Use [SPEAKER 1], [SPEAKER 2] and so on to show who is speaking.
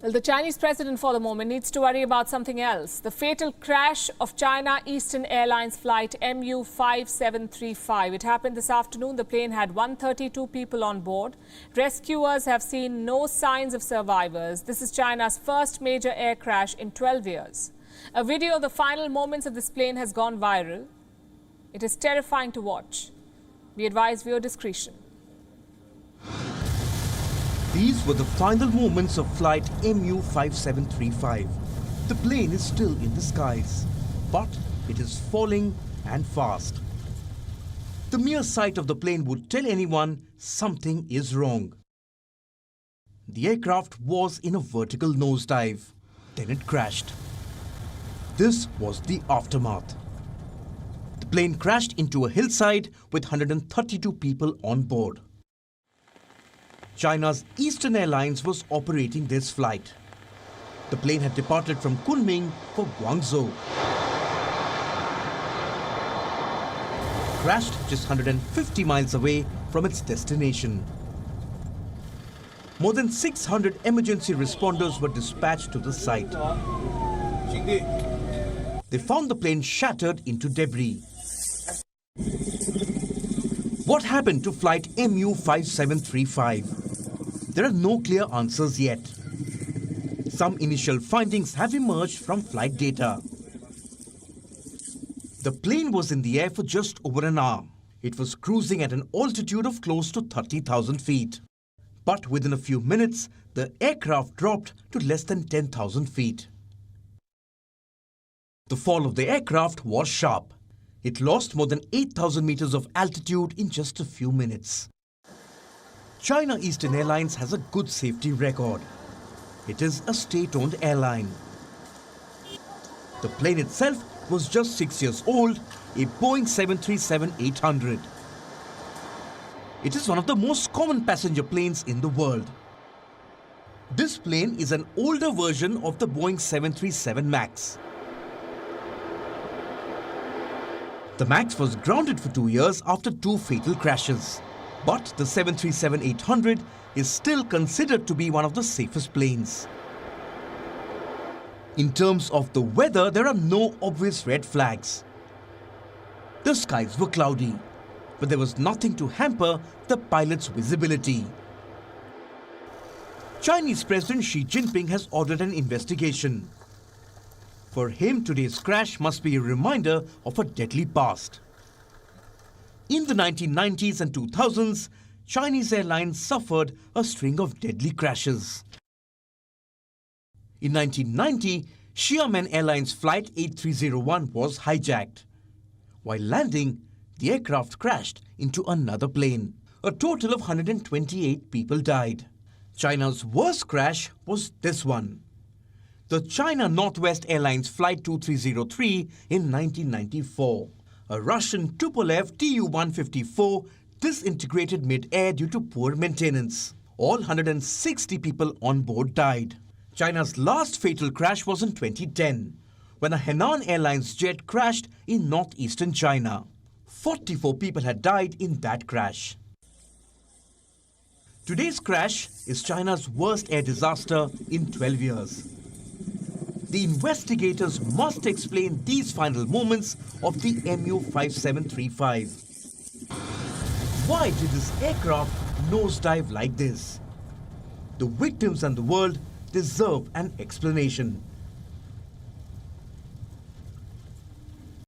[SPEAKER 1] Well, the Chinese president for the moment needs to worry about something else. The fatal crash of China Eastern Airlines flight MU5735. It happened this afternoon. The plane had 132 people on board. Rescuers have seen no signs of survivors. This is China's first major air crash in 12 years. A video of the final moments of this plane has gone viral. It is terrifying to watch. We advise viewer discretion.
[SPEAKER 2] These were the final moments of flight MU5735. The plane is still in the skies, but it is falling and fast. The mere sight of the plane would tell anyone something is wrong. The aircraft was in a vertical nosedive. Then it crashed. This was the aftermath. The plane crashed into a hillside with 132 people on board. China's Eastern Airlines was operating this flight. The plane had departed from Kunming for Guangzhou. Crashed just 150 miles away from its destination. More than 600 emergency responders were dispatched to the site. They found the plane shattered into debris. What happened to flight MU5735? There are no clear answers yet. Some initial findings have emerged from flight data. The plane was in the air for just over an hour. It was cruising at an altitude of close to 30,000 feet. But within a few minutes, the aircraft dropped to less than 10,000 feet. The fall of the aircraft was sharp. It lost more than 8,000 meters of altitude in just a few minutes. China Eastern Airlines has a good safety record. It is a state-owned airline. The plane itself was just 6 years old, a Boeing 737-800. It is one of the most common passenger planes in the world. This plane is an older version of the Boeing 737 MAX. The MAX was grounded for 2 years after 2 fatal crashes. But the 737-800 is still considered to be one of the safest planes. In terms of the weather, there are no obvious red flags. The skies were cloudy, but there was nothing to hamper the pilot's visibility. Chinese President Xi Jinping has ordered an investigation. For him, today's crash must be a reminder of a deadly past. In the 1990s and 2000s, Chinese airlines suffered a string of deadly crashes. In 1990, Xiamen Airlines Flight 8301 was hijacked. While landing, the aircraft crashed into another plane. A total of 128 people died. China's worst crash was this one. The China Northwest Airlines Flight 2303 in 1994. A Russian Tupolev Tu-154 disintegrated mid-air due to poor maintenance. All 160 people on board died. China's last fatal crash was in 2010, when a Henan Airlines jet crashed in northeastern China. 44 people had died in that crash. Today's crash is China's worst air disaster in 12 years. The investigators must explain these final moments of the MU5735. Why did this aircraft nosedive like this? The victims and the world deserve an explanation.